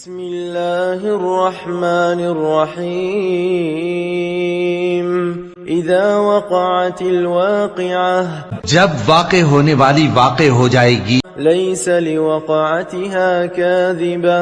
بسم اللہ الرحمن الرحیم اذا وقعت الواقعہ جب واقع ہونے والی واقع ہو جائے گی لیس لوقعتها کاذبہ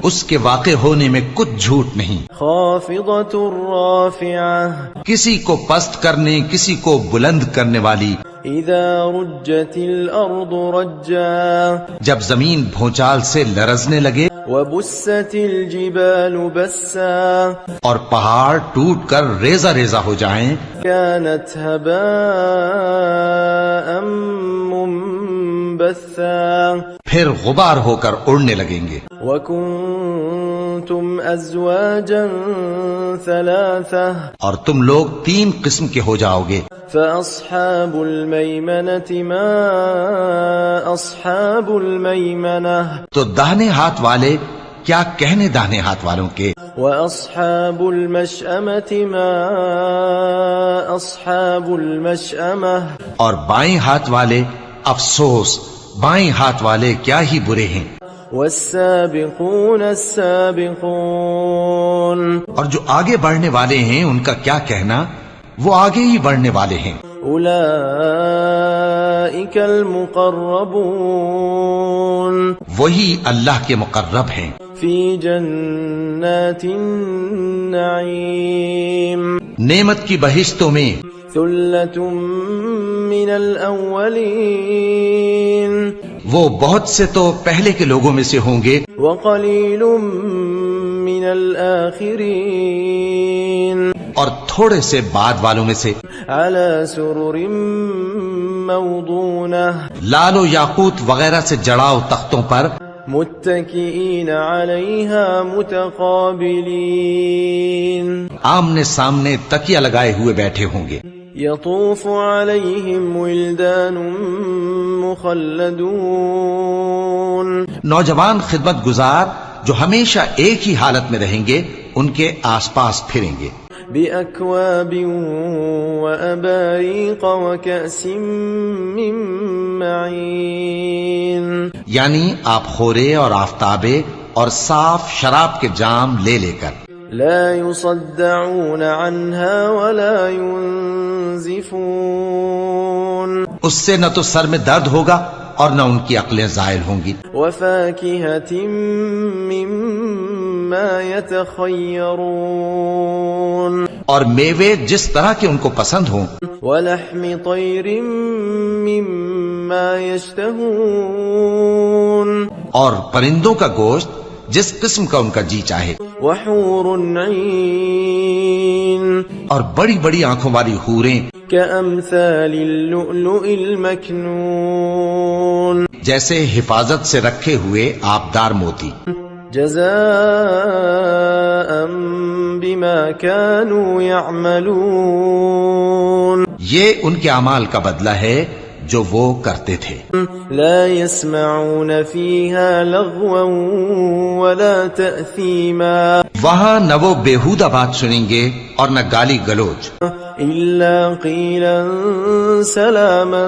اس کے واقع ہونے میں کچھ جھوٹ نہیں خافضۃ رافعہ کسی کو پست کرنے کسی کو بلند کرنے والی اذا رجت الارض رجا جب زمین بھونچال سے لرزنے لگے وبست الجبال بسا اور پہاڑ ٹوٹ کر ریزہ ریزہ ہو جائیں كانت هباء منبثا پھر غبار ہو کر اڑنے لگیں گے وكنتم ازواجا ثلاثة اور تم لوگ 3 قسم کے ہو جاؤ گے فاصحاب الميمنة ما اصحاب الميمنة تو داہنے ہاتھ والے کیا کہنے داہنے ہاتھ والوں کے واصحاب المشأمة ما اصحاب المشأمة اور بائیں ہاتھ والے افسوس بائیں ہاتھ والے کیا ہی برے ہیں والسابقون السابقون اور جو آگے بڑھنے والے ہیں ان کا کیا کہنا وہ آگے ہی بڑھنے والے ہیں اولئک المقربون وہی اللہ کے مقرب ہیں فی جنات النعیم نعمت کی بہشتوں میں ثلۃ من الاولین وہ بہت سے تو پہلے کے لوگوں میں سے ہوں گے وقلیل من الآخرین اور تھوڑے سے بعد والوں میں سے علی سرر موضونہ لال و یاقوت وغیرہ سے جڑاؤ تختوں پر متکئین علیہا متقابلین آمنے سامنے تکیہ لگائے ہوئے بیٹھے ہوں گے یطوف علیہم ولدان مخلدون نوجوان خدمت گزار جو ہمیشہ ایک ہی حالت میں رہیں گے ان کے آس پاس پھریں گے بأکواب وأباریق وکأس من معین یعنی آپ خورے اور آفتابے اور صاف شراب کے جام لے لے کر لا يصدعون عنها ولا ينزفون اس سے نہ تو سر میں درد ہوگا اور نہ ان کی عقلیں زائل ہوں گی وفاكهة مما يتخيرون اور میوے جس طرح کے ان کو پسند ہوں ولحم طير مما يشتهون اور پرندوں کا گوشت جس قسم کا ان کا جی چاہے وحور عین اور بڑی بڑی آنکھوں والی حوریں كأمثال اللؤلؤ المكنون جیسے حفاظت سے رکھے ہوئے آبدار موتی جزاء بما كانوا يعملون یہ ان کے اعمال کا بدلہ ہے جو وہ کرتے تھے لا يسمعون فيها لغوا ولا تأثيما وہاں نہ وہ بیہودہ بات سنیں گے اور نہ گالی گلوچ إلا قيلا سلاما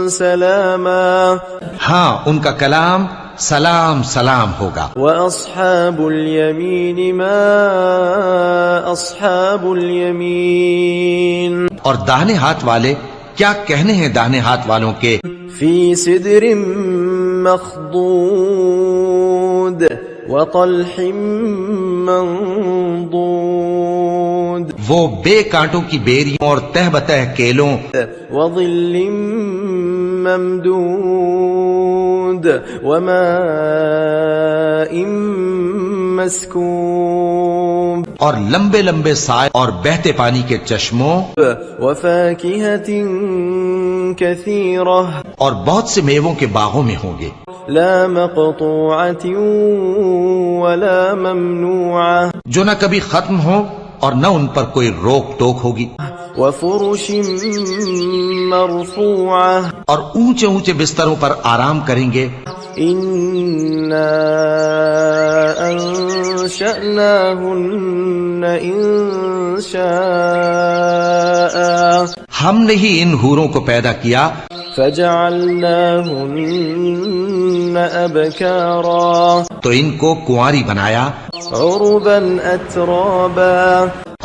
سلاما ہاں ان کا کلام سلام سلام ہوگا وأصحاب اليمين ما أصحاب اليمين اور داہنے ہاتھ والے کیا کہنے ہیں داہنے ہاتھ والوں کے في سدر مخضود وطلح منضود وہ بے کانٹوں کی بیریوں اور تہ بتہ کیلوں وظل ممدود وماء مسكوب اور لمبے لمبے سائے اور بہتے پانی کے چشموں وفاكهة كثيرة اور بہت سے میووں کے باغوں میں ہوں گے لا مقطوعة ولا ممنوعة جو نہ کبھی ختم ہو اور نہ ان پر کوئی روک ٹوک ہوگی وفرش مرفوعة اور اونچے اونچے بستروں پر آرام کریں گے إنا أنشأناهن إنشاء ہم نے ہی ان حوروں کو پیدا کیا فجعلناهن أبكارا تو ان کو کنواری بنایا عربا اترابا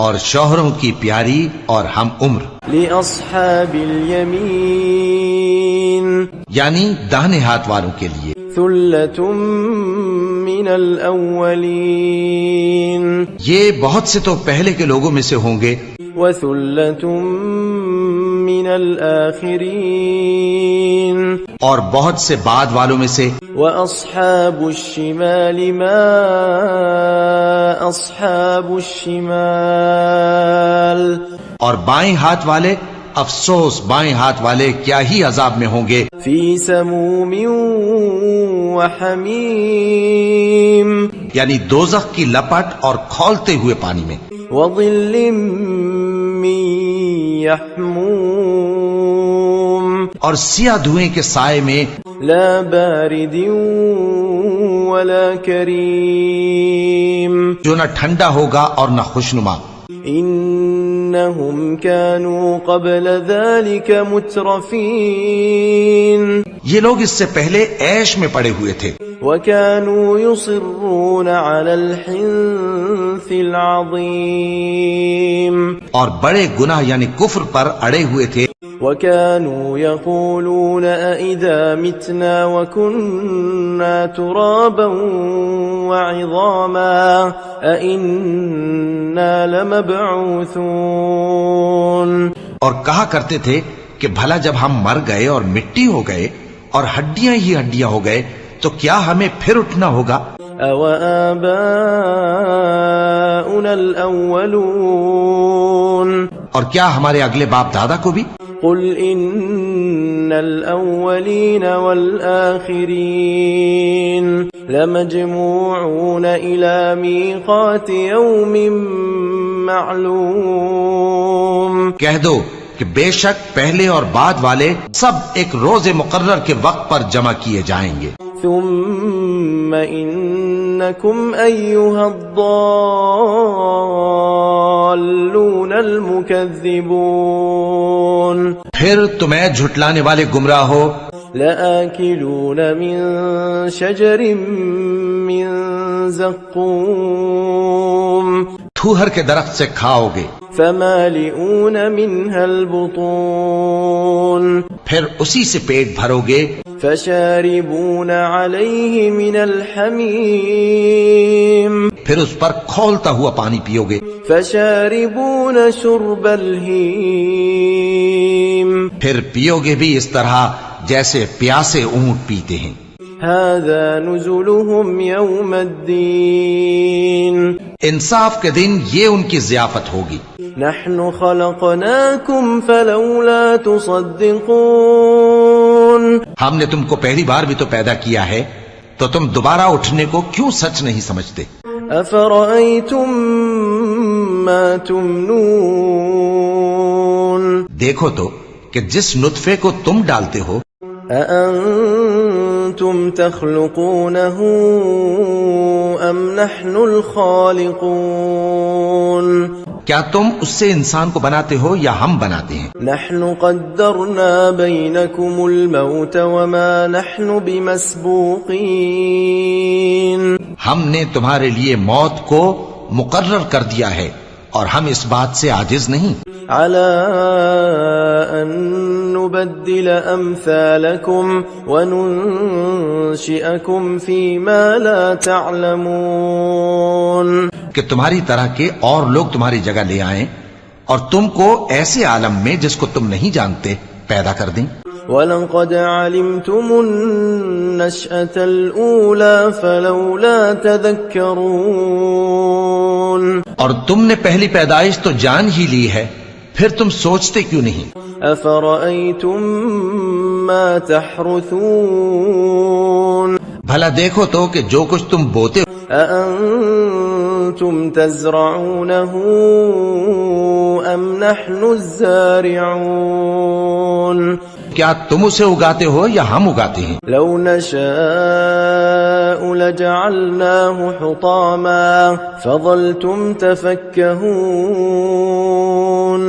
اور شوہروں کی پیاری اور ہم عمر، لأصحاب اليمين یعنی داہنے ہاتھ والوں کے لیے، ثلة من الأولين یہ بہت سے تو پہلے کے لوگوں میں سے ہوں گے، وثلة من الآخرين اور بہت سے بعد والوں میں سے، وأصحاب الشمال ما أصحاب الشمال اور بائیں ہاتھ والے، افسوس بائیں ہاتھ والے کیا ہی عذاب میں ہوں گے، في سموم وحميم یعنی دوزخ کی لپٹ اور کھولتے ہوئے پانی میں، وظل من يحموم اور سیاہ دھوئیں کے سائے میں، لا بارد ولا كريم جو نہ ٹھنڈا ہوگا اور نہ خوشنما، إنهم كانوا قبل ذلك مترفين یہ لوگ اس سے پہلے عیش میں پڑے ہوئے تھے، وكانوا يصرون على الحنث العظيم اور بڑے گناہ یعنی کفر پر اڑے ہوئے تھے، وكانوا يقولون أئذا متنا وكنا ترابا وعظاما أئنا لمبعوثون اور کہا کرتے تھے کہ بھلا جب ہم مر گئے اور مٹی ہو گئے اور ہڈیاں ہی ہڈیاں ہو گئے تو کیا ہمیں پھر اٹھنا ہوگا؟ أَوَآبَاؤُنَا الْأَوَّلُونَ اور کیا ہمارے اگلے باپ دادا کو بھی؟ قُلْ إِنَّ الْأَوَّلِينَ وَالْآخِرِينَ لَمَجْمُوعُونَ إِلَى مِيقَاتِ يَوْمٍ مَّعْلُومٍ کہہ دو کہ بے شک پہلے اور بعد والے سب ایک روز مقرر کے وقت پر جمع کیے جائیں گے، ثم إنكم أيها الضالون المكذبون پھر تمہیں جھٹلانے والے گمراہ ہو، لآكلون من شجر من زقوم تھوہر کے درخت سے کھاؤ گے، فمالئون منها البطون پھر اسی سے پیٹ بھرو گے، فشاربون عليه من الحميم پھر اس پر کھولتا ہوا پانی پیو گے، فشاربون شرب الهيم پھر پیو گے بھی اس طرح جیسے پیاسے اونٹ پیتے ہیں، هذا نزلهم يوم الدين انصاف کے دن یہ ان کی ضیافت ہوگی، نحن خلقناكم فلولا تصدقون ہم نے تم کو پہلی بار بھی تو پیدا کیا ہے تو تم دوبارہ اٹھنے کو کیوں سچ نہیں سمجھتے؟ افرأيتم ما تمنون دیکھو تو کہ جس نطفے کو تم ڈالتے ہو، أأنتم تخلقونه أم نحن الخالقون کیا تم اس سے انسان کو بناتے ہو یا ہم بناتے ہیں؟ نحن قدرنا بينكم الموت وما نحن بمسبوقين ہم نے تمہارے لیے موت کو مقرر کر دیا ہے اور ہم اس بات سے عاجز نہیں، على أن نبدل أمثالكم وننشئكم فيما لا تعلمون کہ تمہاری طرح کے اور لوگ تمہاری جگہ لے آئیں اور تم کو ایسے عالم میں جس کو تم نہیں جانتے پیدا کر دیں، وَلَقَدْ عَلِمْتُمُ النَّشْأَةَ الْأُولَى فَلَوْلَا تَذَكَّرُونَ اور تم نے پہلی پیدائش تو جان ہی لی ہے، پھر تم سوچتے کیوں نہیں؟ أَفَرَأَيْتُم مَّا تَحْرُثُونَ بھلا دیکھو تو کہ جو کچھ تم بوتے ہو، أَأَنتُمْ تَزْرَعُونَهُ أَمْ نَحْنُ الزَّارِعُونَ کیا تم اسے اگاتے ہو یا ہم اگاتے ہیں؟ لو نشاء لجعلناه حطاما فظلتم تفكهون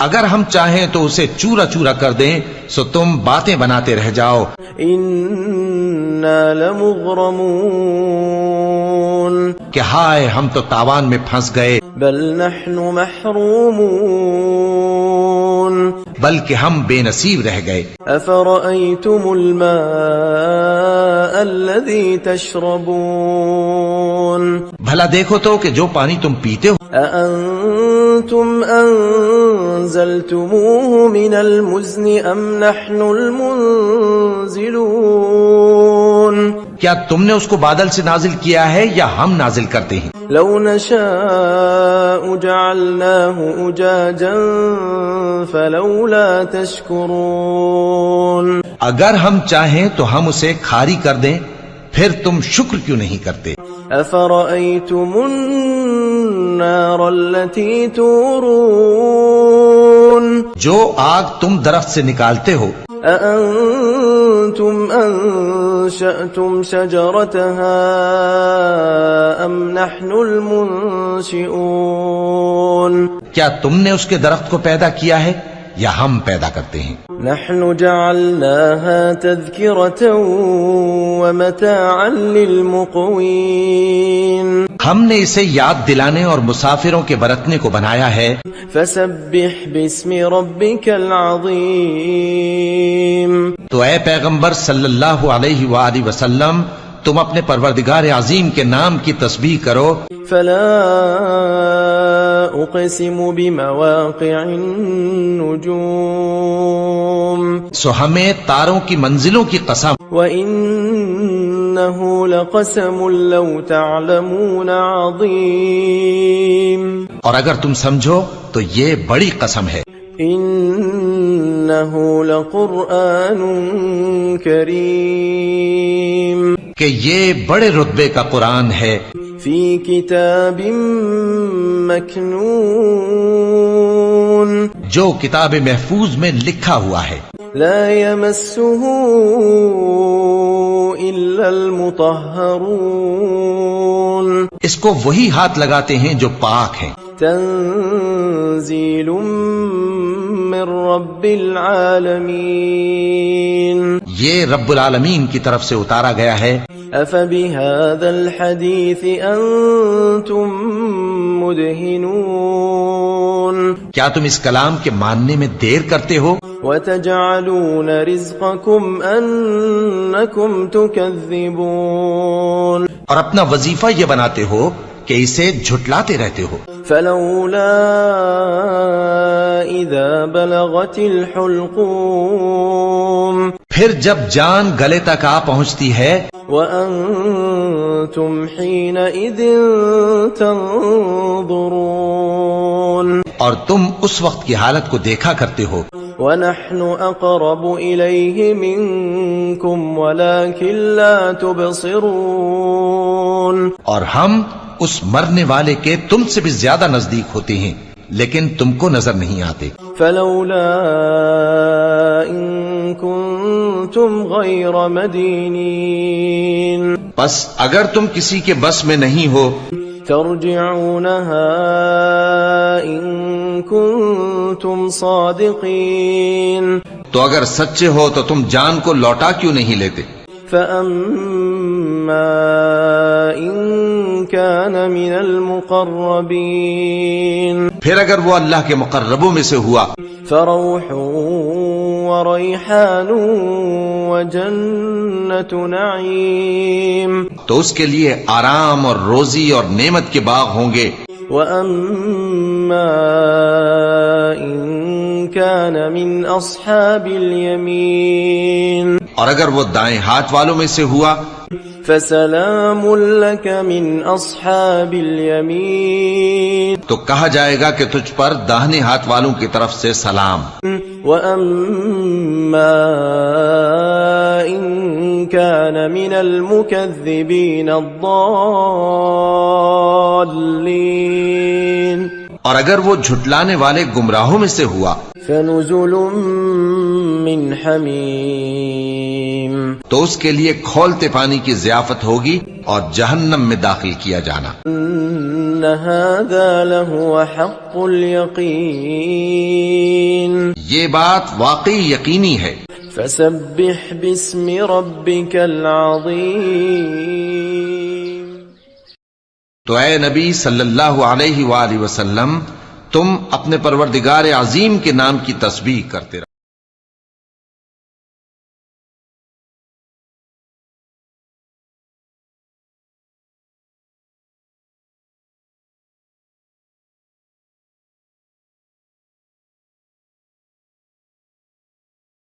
اگر ہم چاہیں تو اسے چورا چورا کر دیں سو تم باتیں بناتے رہ جاؤ. إنا لمغرمون کہ ہائے ہم تو تاوان میں پھنس گئے. بل نحن محرومون بلکہ ہم بے نصیب رہ گئے. أفرأيتم الماء الذي تشربون بھلا دیکھو تو کہ جو پانی تم پیتے ہو أأنتم أنزلتموه من المزن أم نحن المنزلون کیا تم نے اس کو بادل سے نازل کیا ہے یا ہم نازل کرتے ہیں؟ لو نشاء جعلناه أجاجا فلولا تشكرون اگر ہم چاہیں تو ہم اسے کھاری کر دیں پھر تم شکر کیوں نہیں کرتے؟ أفرأيتم النار التي تورون جو آگ تم درخت سے نکالتے ہو أأنتم أنشأتم شجرتها أم نحن المنشئون کیا تم نے اس کے درخت کو پیدا کیا ہے یا ہم پیدا کرتے ہیں؟ نحن جعلناها تذكرة ومتاعا للمقوين ہم نے اسے یاد دلانے اور مسافروں کے برتنے کو بنایا ہے. فسبح باسم ربك العظيم تو اے پیغمبر صلی اللہ علیہ وآلہ وسلم تم اپنے پروردگار عظیم کے نام کی تسبیح کرو. فلا أقسم بمواقع النجوم سو ہمیں تاروں کی منزلوں کی قسم. وإنه لقسم لو تعلمون عظيم اور اگر تم سمجھو تو یہ بڑی قسم ہے. إنه لقرآن كريم کہ یہ بڑے رتبے کا قرآن ہے. في كتاب مكنون جو کتاب محفوظ میں لکھا ہوا ہے. لا يمسه إلا المطهرون اس کو وہی ہاتھ لگاتے ہیں جو پاک ہیں. تنزيل من رب العالمين یہ رب العالمین کی طرف سے اتارا گیا ہے. أفبهذا الحديث أنتم مدهنون کیا تم اس کلام کے ماننے میں دیر کرتے ہو؟ وتجعلون رزقكم أنكم تكذبون اور اپنا وظیفہ یہ بناتے ہو کہ اسے جھٹلاتے رہتے ہو. فلولا إذا بلغت الحلقوم پھر جب جان گلے تک آ پہنچتی ہے وأنتم حينئذ تنظرون اور تم اس وقت کی حالت کو دیکھا کرتے ہو. ونحن أقرب إليه منكم ولكن لا تبصرون اور ہم اس مرنے والے کے تم سے بھی زیادہ نزدیک ہوتے ہیں لیکن تم کو نظر نہیں آتے. فلولا إن كنتم غير مدينين بس اگر تم کسی کے بس میں نہیں ہو ترجعونها إن كنتم صادقين تو اگر سچے ہو تو تم جان کو لوٹا کیوں نہیں لیتے؟ فأما إن كان من المقربين پھر اگر وہ اللہ کے مقربوں میں سے ہوا فروح وريحان وجنة نعيم تو اس کے لیے آرام اور روزی اور نعمت کے باغ ہوں گے. وأما إن كان من أصحاب اليمين اور اگر وہ دائیں ہاتھ والوں میں سے ہوا فسلام لك من أصحاب اليمين تو کہا جائے گا کہ تجھ پر داہنے ہاتھ والوں کی طرف سے سلام. وأما إن كان من المكذبين الضالين اور اگر وہ جھٹلانے والے گمراہوں میں سے ہوا فنزل من حمیم، تو اس کے لیے کھولتے پانی کی ضیافت ہوگی اور جہنم میں داخل کیا جانا۔ ان هذا لهو حق اليقین، یہ بات واقعی یقینی ہے۔ فسبح باسم ربك العظیم، تو اے نبی صلی اللہ علیہ وآلہ وسلم، تم اپنے پروردگار عظیم کے نام کی تسبیح کرتے رہو۔